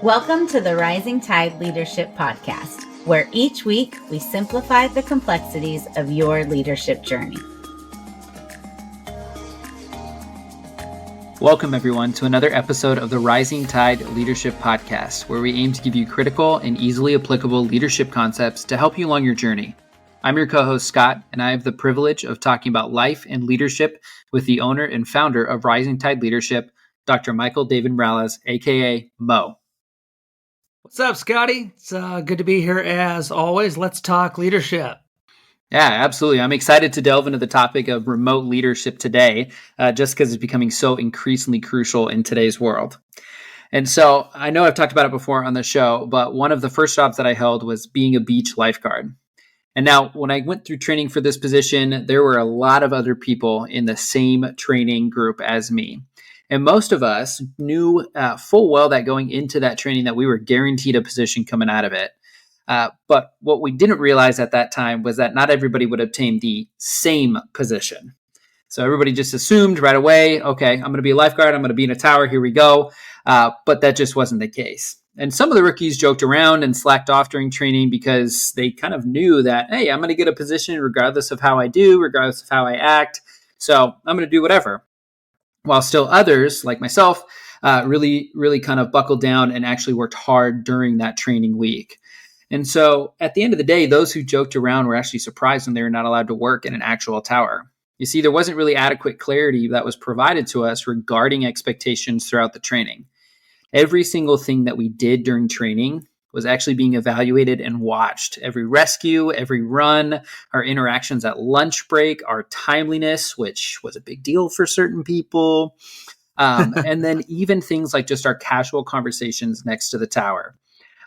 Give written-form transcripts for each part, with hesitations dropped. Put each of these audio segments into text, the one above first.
Welcome to the Rising Tide Leadership Podcast, where each week we simplify the complexities of your leadership journey. Welcome, everyone, to another episode of the Rising Tide Leadership Podcast, where we aim to give you critical and easily applicable leadership concepts to help you along your journey. I'm your co-host, Scott, and I have the privilege of talking about life and leadership with the owner and founder of Rising Tide Leadership, Dr. Michael David Morales, aka Mo. What's up, Scotty? It's good to be here as always. Let's talk leadership. Yeah, absolutely. I'm excited to delve into the topic of remote leadership today, just because it's becoming so increasingly crucial in today's world. And so I know I've talked about it before on the show, but one of the first jobs that I held was being a beach lifeguard. And now when I went through training for this position, there were a lot of other people in the same training group as me. And most of us knew full well that going into that training that we were guaranteed a position coming out of it. But what we didn't realize at that time was that not everybody would obtain the same position. So everybody just assumed right away, okay, I'm going to be a lifeguard, I'm going to be in a tower, here we go. But that just wasn't the case. And some of the rookies joked around and slacked off during training because they kind of knew that, hey, I'm going to get a position regardless of how I do, regardless of how I act. So I'm going to do whatever. While still others, like myself, really kind of buckled down and actually worked hard during that training week. And so at the end of the day, those who joked around were actually surprised when they were not allowed to work in an actual tower. You see, there wasn't really adequate clarity that was provided to us regarding expectations throughout the training. Every single thing that we did during training was actually being evaluated and watched. Every rescue, every run, our interactions at lunch break, our timeliness, which was a big deal for certain people. And then even things like just our casual conversations next to the tower.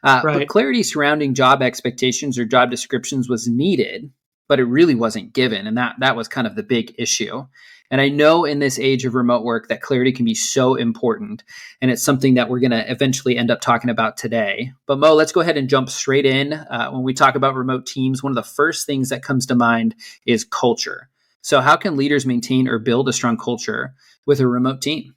Right. But clarity surrounding job expectations or job descriptions was needed, but it really wasn't given. And that was kind of the big issue. And I know in this age of remote work that clarity can be so important. And it's something that we're going to eventually end up talking about today. But Mo, let's go ahead and jump straight in. When we talk about remote teams, one of the first things that comes to mind is culture. So how can leaders maintain or build a strong culture with a remote team?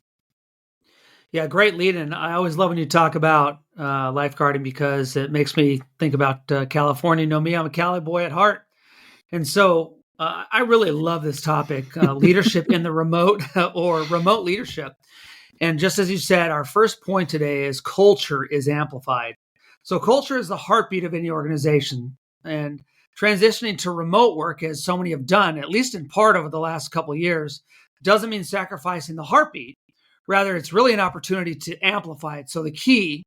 Yeah, great lead. And I always love when you talk about lifeguarding because it makes me think about California. You know me, I'm a Cali boy at heart. And so I really love this topic, leadership in the remote or remote leadership. And just as you said, our first point today is culture is amplified. So culture is the heartbeat of any organization. And transitioning to remote work, as so many have done, at least in part over the last couple of years, doesn't mean sacrificing the heartbeat. Rather, it's really an opportunity to amplify it. So the key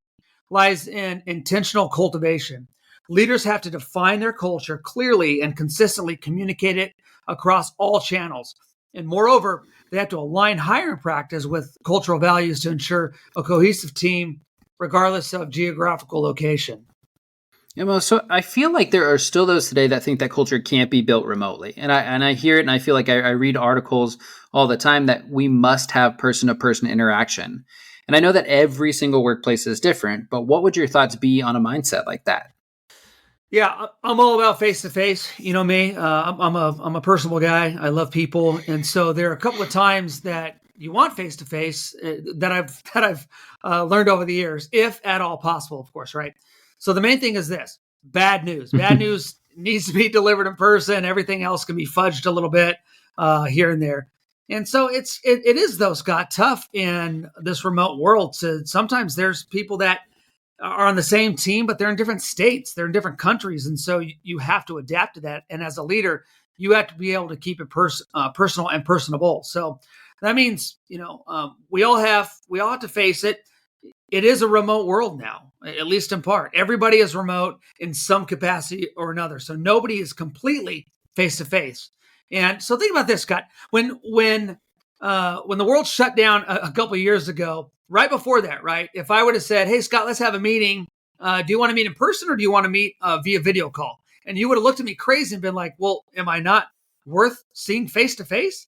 lies in intentional cultivation. Leaders have to define their culture clearly and consistently communicate it across all channels. And moreover, they have to align hiring practice with cultural values to ensure a cohesive team, regardless of geographical location. Yeah, well, so I feel like there are still those today that think that culture can't be built remotely. And I hear it and I feel like I read articles all the time that we must have person-to-person interaction. And I know that every single workplace is different, but what would your thoughts be on a mindset like that? Yeah, I'm all about face to face. You know me. I'm a personable guy. I love people, and so there are a couple of times that you want face to face that I've learned over the years, if at all possible, of course, right? So the main thing is this: bad news. Bad news needs to be delivered in person. Everything else can be fudged a little bit here and there. And so it is though, Scott, tough in this remote world. So sometimes there's people that are on the same team, but they're in different states, they're in different countries. And so you have to adapt to that. And as a leader, you have to be able to keep it personal and personable. So that means, we all have to face it. It is a remote world now, at least in part. Everybody is remote in some capacity or another. So nobody is completely face to face. And so think about this, Scott. When the world shut down a couple of years ago, right before that, right? If I would have said, "Hey, Scott, let's have a meeting. Do you want to meet in person or do you want to meet via video call?" And you would have looked at me crazy and been like, "Well, am I not worth seeing face to face?"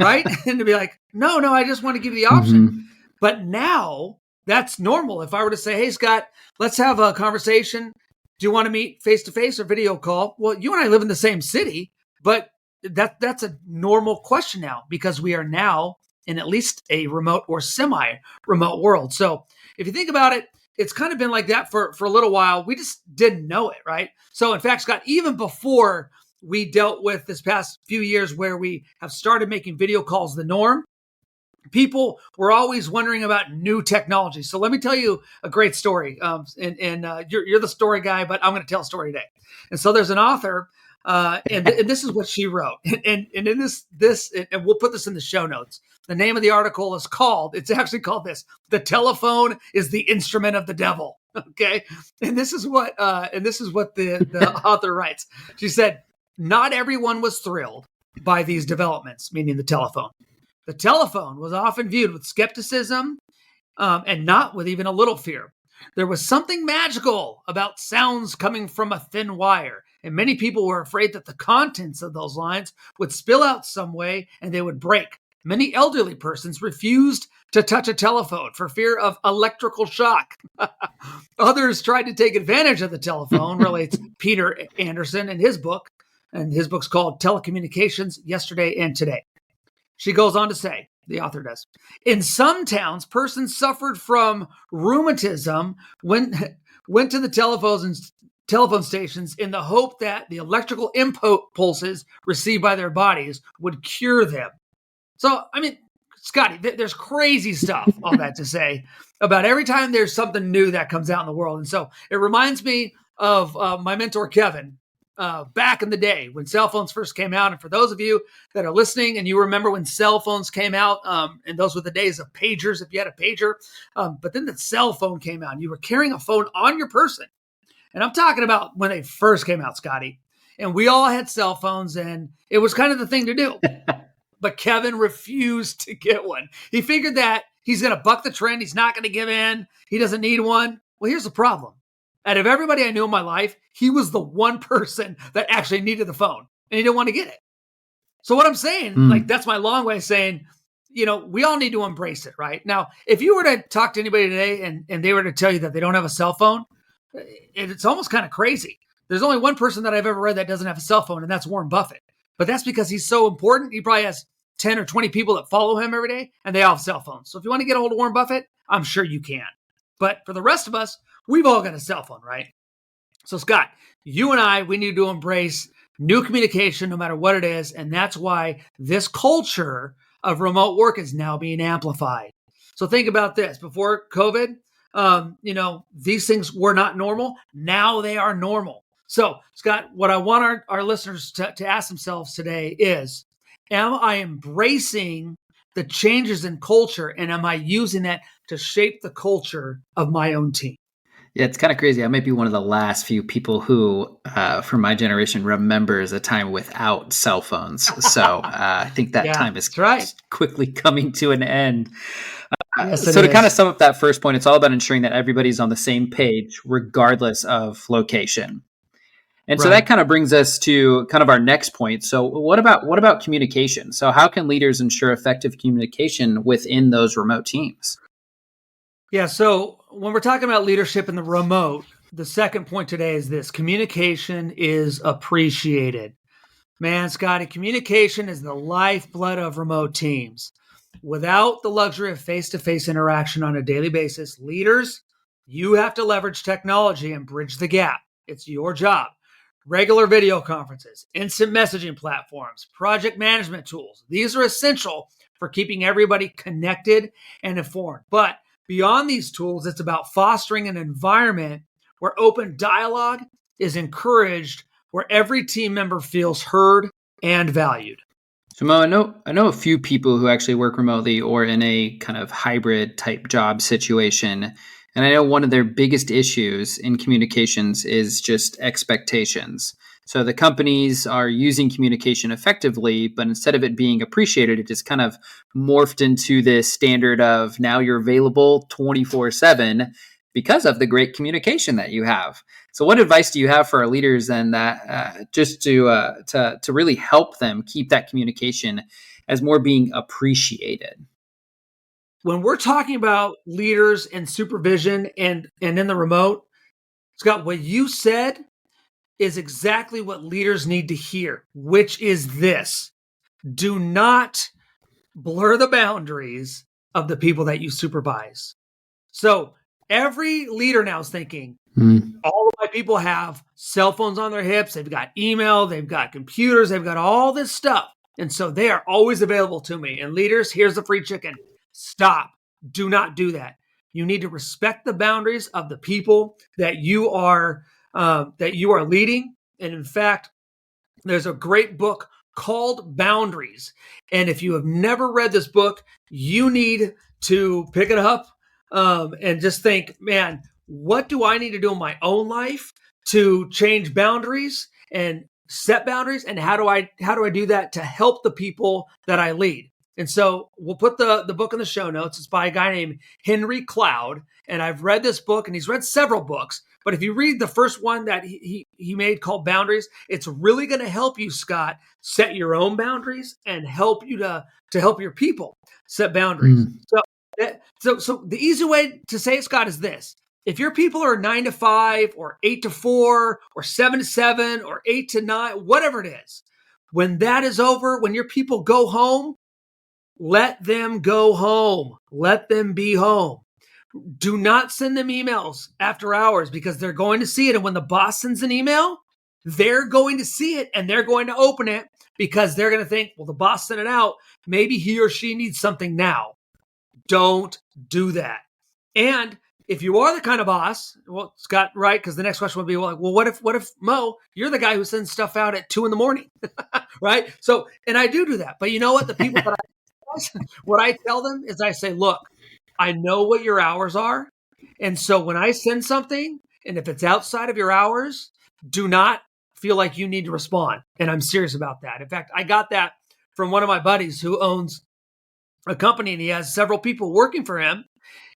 Right? And to be like, "No, I just want to give you the option." Mm-hmm. But now that's normal. If I were to say, "Hey, Scott, let's have a conversation. Do you want to meet face to face or video call?" Well, you and I live in the same city, but that's a normal question now because we are now in at least a remote or semi-remote world. So if you think about it, it's kind of been like that for a little while. We just didn't know it, right? So in fact, Scott, even before we dealt with this past few years where we have started making video calls the norm, people were always wondering about new technology. So let me tell you a great story. You're the story guy, but I'm going to tell a story today. And so there's an author, and this is what she wrote. And in this, and we'll put this in the show notes. The name of the article is it's actually called this: "The Telephone is the Instrument of the Devil." Okay. And this is what the author writes. She said, "Not everyone was thrilled by these developments," meaning the telephone. "The telephone was often viewed with skepticism and not with even a little fear. There was something magical about sounds coming from a thin wire, and many people were afraid that the contents of those lines would spill out some way and they would break. Many elderly persons refused to touch a telephone for fear of electrical shock. Others tried to take advantage of the telephone," relates Peter Anderson in his book, and his book's called Telecommunications, Yesterday and Today. She goes on to say, the author does, "In some towns, persons suffered from rheumatism went to the telephone stations in the hope that the electrical impulses received by their bodies would cure them." So, I mean, Scotty, there's crazy stuff, all that to say, about every time there's something new that comes out in the world. And so it reminds me of my mentor, Kevin, back in the day when cell phones first came out. And for those of you that are listening and you remember when cell phones came out, and those were the days of pagers, if you had a pager, but then the cell phone came out and you were carrying a phone on your person. And I'm talking about when they first came out, Scotty, and we all had cell phones and it was kind of the thing to do. But Kevin refused to get one. He figured that he's going to buck the trend. He's not going to give in. He doesn't need one. Well, here's the problem. Out of everybody I knew in my life, he was the one person that actually needed the phone and he didn't want to get it. So what I'm saying, like, that's my long way of saying, we all need to embrace it, right? Now, if you were to talk to anybody today and they were to tell you that they don't have a cell phone, it's almost kind of crazy. There's only one person that I've ever read that doesn't have a cell phone, and that's Warren Buffett. But that's because he's so important. He probably has 10 or 20 people that follow him every day, and they all have cell phones. So if you want to get a hold of Warren Buffett, I'm sure you can. But for the rest of us, we've all got a cell phone, right? So Scott, you and I, we need to embrace new communication no matter what it is. And that's why this culture of remote work is now being amplified. So think about this. Before COVID, these things were not normal. Now they are normal. So Scott, what I want our listeners to ask themselves today is, am I embracing the changes in culture, and am I using that to shape the culture of my own team? Yeah, it's kind of crazy. I might be one of the last few people who, from my generation, remembers a time without cell phones. So I think that time is quickly coming to an end. So to kind of sum up that first point, it's all about ensuring that everybody's on the same page, regardless of location. And so that kind of brings us to kind of our next point. So what about communication? So how can leaders ensure effective communication within those remote teams? Yeah. So when we're talking about leadership in the remote, the second point today is this: communication is appreciated. Man, Scotty, communication is the lifeblood of remote teams. Without the luxury of face-to-face interaction on a daily basis, leaders, you have to leverage technology and bridge the gap. It's your job. Regular video conferences, instant messaging platforms, project management tools. These are essential for keeping everybody connected and informed. But beyond these tools, it's about fostering an environment where open dialogue is encouraged, where every team member feels heard and valued. So Mo, I know a few people who actually work remotely or in a kind of hybrid type job situation. And I know one of their biggest issues in communications is just expectations. So the companies are using communication effectively, but instead of it being appreciated, it just kind of morphed into this standard of now you're available 24/7 because of the great communication that you have. So what advice do you have for our leaders then that just to really help them keep that communication as more being appreciated? When we're talking about leaders and supervision and in the remote, Scott, what you said is exactly what leaders need to hear, which is this: do not blur the boundaries of the people that you supervise. So Every leader now is thinking, Mm. all of my people have cell phones on their hips. They've got email. They've got computers. They've got all this stuff. And so they are always available to me. And leaders, here's the free chicken. Stop. Do not do that. You need to respect the boundaries of the people that you are leading. And in fact, there's a great book called Boundaries. And if you have never read this book, you need to pick it up and just think, man, what do I need to do in my own life to change boundaries and set boundaries? And how do I do that to help the people that I lead? And so we'll put the book in the show notes. It's by a guy named Henry Cloud. And I've read this book, and he's read several books. But if you read the first one that he made called Boundaries, it's really going to help you, Scott, set your own boundaries and help you to help your people set boundaries. So the easy way to say it, Scott, is this. If your people are 9 to 5 or 8 to 4 or 7 to 7 or 8 to 9, whatever it is, when that is over, when your people go home, let them go home. Let them be home. Do not send them emails after hours because they're going to see it. And when the boss sends an email, they're going to see it and they're going to open it because they're going to think, well, the boss sent it out. Maybe he or she needs something now. Don't do that. And if you are the kind of boss, well, Scott, right? Because the next question would be, well, what if Mo, you're the guy who sends stuff out at 2 a.m, right? So, and I do that. But you know what? The people that what I tell them is I say, look, I know what your hours are. And so when I send something, and if it's outside of your hours, do not feel like you need to respond. And I'm serious about that. In fact, I got that from one of my buddies who owns a company and he has several people working for him.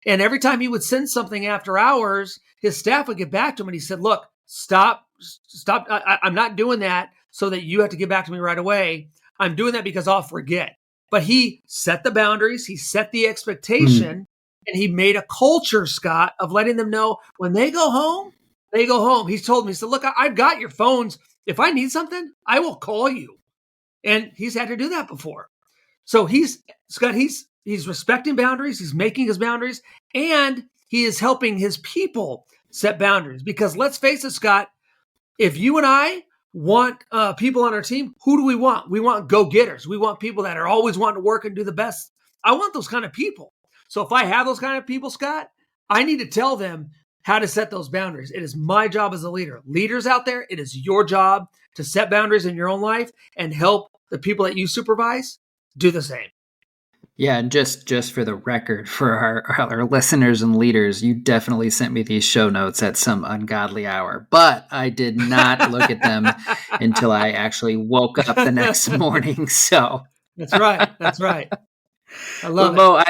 And every time he would send something after hours, his staff would get back to him and he said, look, stop. I'm not doing that so that you have to get back to me right away. I'm doing that because I'll forget. But he set the boundaries, he set the expectation, and he made a culture, Scott, of letting them know when they go home, they go home. He's told me, he said, look, I've got your phones. If I need something, I will call you. And he's had to do that before. So Scott, he's respecting boundaries, he's making his boundaries, and he is helping his people set boundaries. Because let's face it, Scott, if you and I want people on our team, who do we want? We want go-getters. We want people that are always wanting to work and do the best. I want those kind of people. So if I have those kind of people, Scott, I need to tell them how to set those boundaries. It is my job as a leader. Leaders out there, it is your job to set boundaries in your own life and help the people that you supervise do the same. Yeah, and just for the record, for our listeners and leaders, you definitely sent me these show notes at some ungodly hour, but I did not look at them until I actually woke up the next morning. So That's right. I love it. Mo,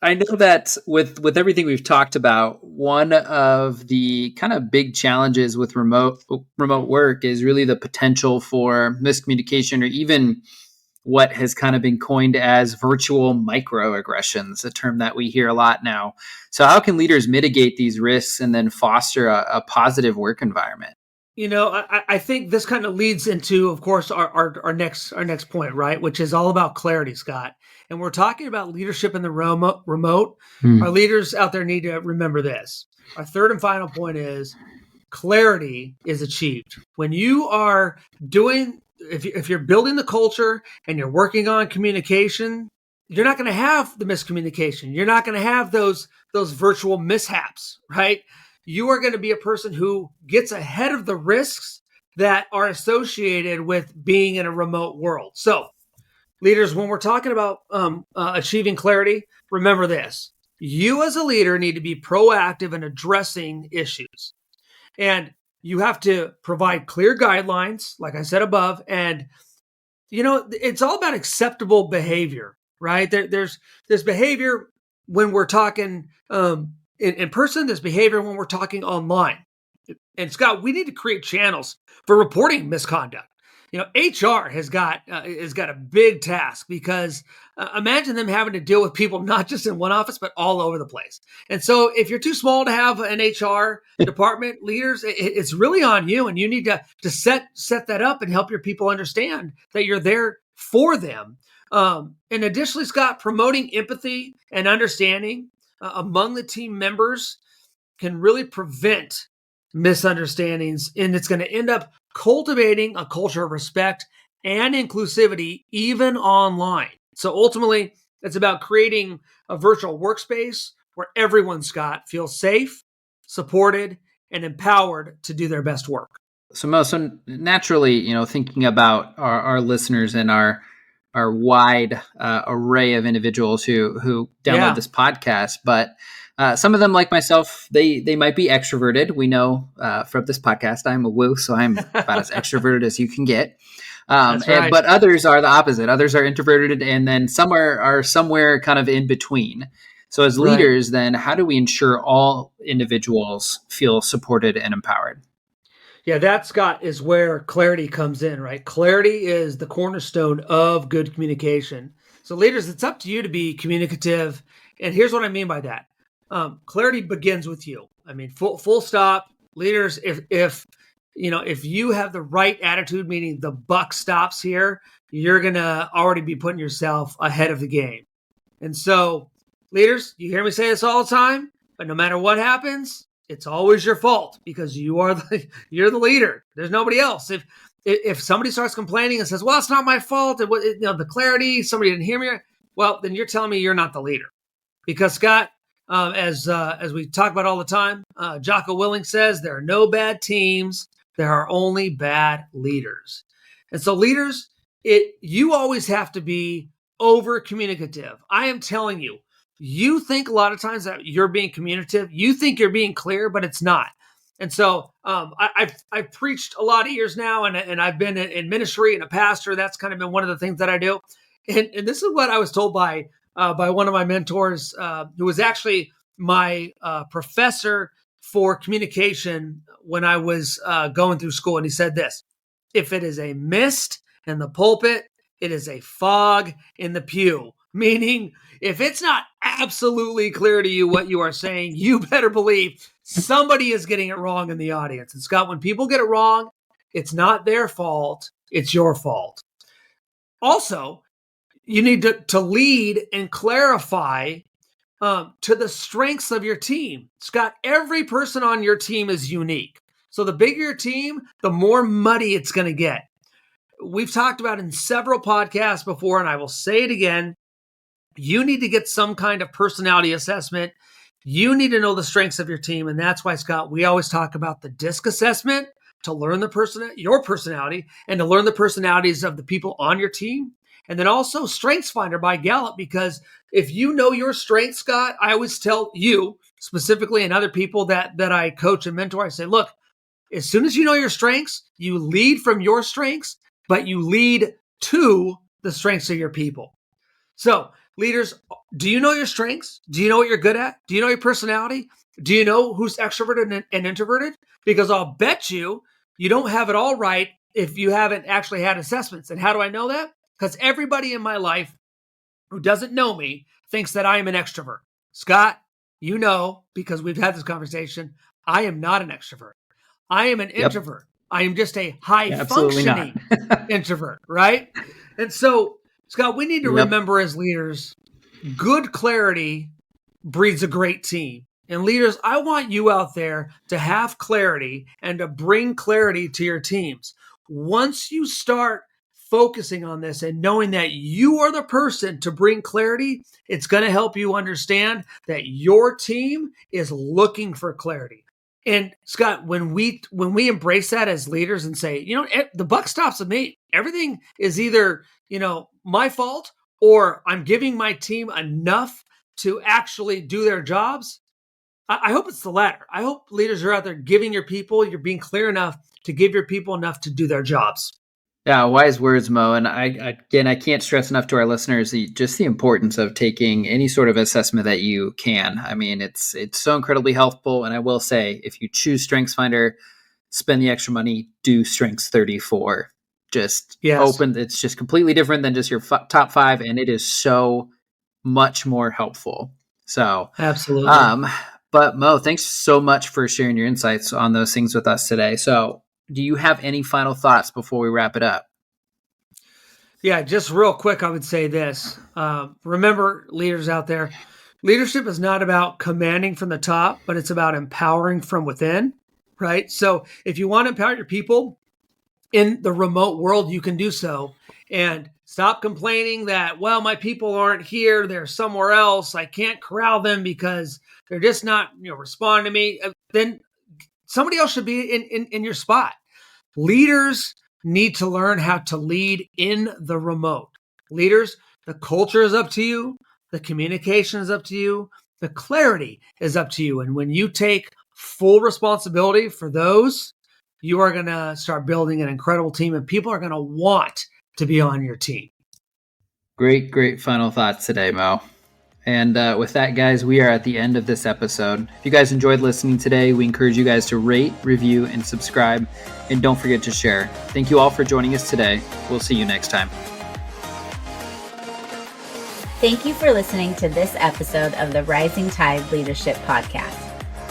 I know that with everything we've talked about, one of the kind of big challenges with remote work is really the potential for miscommunication or even what has kind of been coined as virtual microaggressions, a term that we hear a lot now. So how can leaders mitigate these risks and then foster a positive work environment? You know, I think this kind of leads into, of course, our next point, right? Which is all about clarity, Scott. And we're talking about leadership in the remote. Our leaders out there need to remember this. Our third and final point is clarity is achieved when you are doing. If you're building the culture and you're working on communication, you're not going to have the miscommunication. You're not going to have those virtual mishaps, right? You are going to be a person who gets ahead of the risks that are associated with being in a remote world. So, leaders, when we're talking about achieving clarity, remember this. You as a leader need to be proactive in addressing issues. And you have to provide clear guidelines, like I said above. And, you know, it's all about acceptable behavior, right? There's behavior when we're talking in person, there's behavior when we're talking online. And Scott, we need to create channels for reporting misconduct. You know, HR has got a big task because imagine them having to deal with people not just in one office but all over the place. And so, if you're too small to have an HR department, leaders, it's really on you, and you need to set that up and help your people understand that you're there for them. And additionally, Scott, promoting empathy and understanding among the team members. can really prevent misunderstandings, and it's going to end up cultivating a culture of respect and inclusivity, even online. So ultimately, it's about creating a virtual workspace where everyone, Scott, feels safe, supported, and empowered to do their best work. So Mo, so naturally, thinking about our listeners and our wide array of individuals who download this podcast, but some of them, like myself, they might be extroverted. We know from this podcast, I'm a woo, so I'm about as extroverted as you can get. That's right. But others are the opposite. Others are introverted, and then some are somewhere kind of in between. So as leaders, then how do we ensure all individuals feel supported and empowered? Yeah, that, Scott, is where clarity comes in, right? Clarity is the cornerstone of good communication. So leaders, it's up to you to be communicative. And here's what I mean by that. Clarity begins with you. I mean, full stop. Leaders, if you have the right attitude, meaning the buck stops here, you're going to already be putting yourself ahead of the game. And so, leaders, you hear me say this all the time, but no matter what happens, it's always your fault because you're the leader. There's nobody else. If somebody starts complaining and says, "Well, it's not my fault," the clarity, somebody didn't hear me, well, then you're telling me you're not the leader. Because Scott, as we talk about all the time, Jocko Willink says there are no bad teams, there are only bad leaders. And so, leaders, you always have to be over communicative. I am telling you. You think a lot of times that you're being communicative. You think you're being clear, but it's not. And so I've preached a lot of years now, and I've been in ministry and a pastor. That's kind of been one of the things that I do. And this is what I was told by one of my mentors, who was actually my professor for communication when I was going through school. And he said this: "If it is a mist in the pulpit, it is a fog in the pew." Meaning, if it's not absolutely clear to you what you are saying, you better believe somebody is getting it wrong in the audience. And Scott, when people get it wrong, it's not their fault, it's your fault. Also, you need to lead and clarify to the strengths of your team. Scott, every person on your team is unique. So the bigger your team, the more muddy it's going to get. We've talked about in several podcasts before, and I will say it again. You need to get some kind of personality assessment. You need to know the strengths of your team. And that's why, Scott, we always talk about the DISC assessment to learn your personality and to learn the personalities of the people on your team. And then also Strengths Finder by Gallup, because if you know your strengths, Scott, I always tell you specifically and other people that I coach and mentor, I say, look, as soon as you know your strengths, you lead from your strengths, but you lead to the strengths of your people. So, leaders, do you know your strengths? Do you know what you're good at? Do you know your personality? Do you know who's extroverted and introverted? Because I'll bet you don't have it all right if you haven't actually had assessments. And how do I know that? Because everybody in my life who doesn't know me thinks that I am an extrovert. Scott, you know, because we've had this conversation, I am not an extrovert. I am an introvert. I am just a high-functioning introvert, right? And so, Scott, we need to remember as leaders, good clarity breeds a great team. And leaders, I want you out there to have clarity and to bring clarity to your teams. Once you start focusing on this and knowing that you are the person to bring clarity, it's going to help you understand that your team is looking for clarity. And Scott, when we embrace that as leaders and say, the buck stops with me. Everything is either, my fault or I'm giving my team enough to actually do their jobs. I hope it's the latter. I hope leaders are out there giving you're being clear enough to give your people enough to do their jobs. Yeah, wise words, Mo. And I can't stress enough to our listeners just the importance of taking any sort of assessment that you can. I mean, it's so incredibly helpful. And I will say, if you choose StrengthsFinder, spend the extra money, do Strengths 34. Open. It's just completely different than just your top 5, and it is so much more helpful. So absolutely. But Mo, thanks so much for sharing your insights on those things with us today. So, do you have any final thoughts before we wrap it up? Yeah, just real quick, I would say this. Remember, leaders out there, Leadership is not about commanding from the top, but it's about empowering from within, right? So if you want to empower your people in the remote world, you can do so. And stop complaining that, well, my people aren't here, they're somewhere else, I can't corral them because they're just not, responding to me. Then somebody else should be in your spot. Leaders need to learn how to lead in the remote. Leaders, the culture is up to you. The communication is up to you. The clarity is up to you. And when you take full responsibility for those, you are going to start building an incredible team, and people are going to want to be on your team. Great final thoughts today, Mo. And with that, guys, we are at the end of this episode. If you guys enjoyed listening today, we encourage you guys to rate, review, and subscribe. And don't forget to share. Thank you all for joining us today. We'll see you next time. Thank you for listening to this episode of the Rising Tide Leadership Podcast.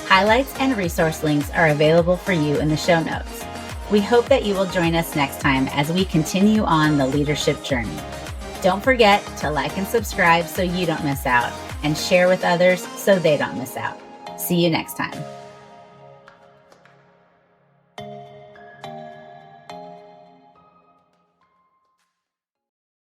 Highlights and resource links are available for you in the show notes. We hope that you will join us next time as we continue on the leadership journey. Don't forget to like and subscribe so you don't miss out, and share with others so they don't miss out. See you next time.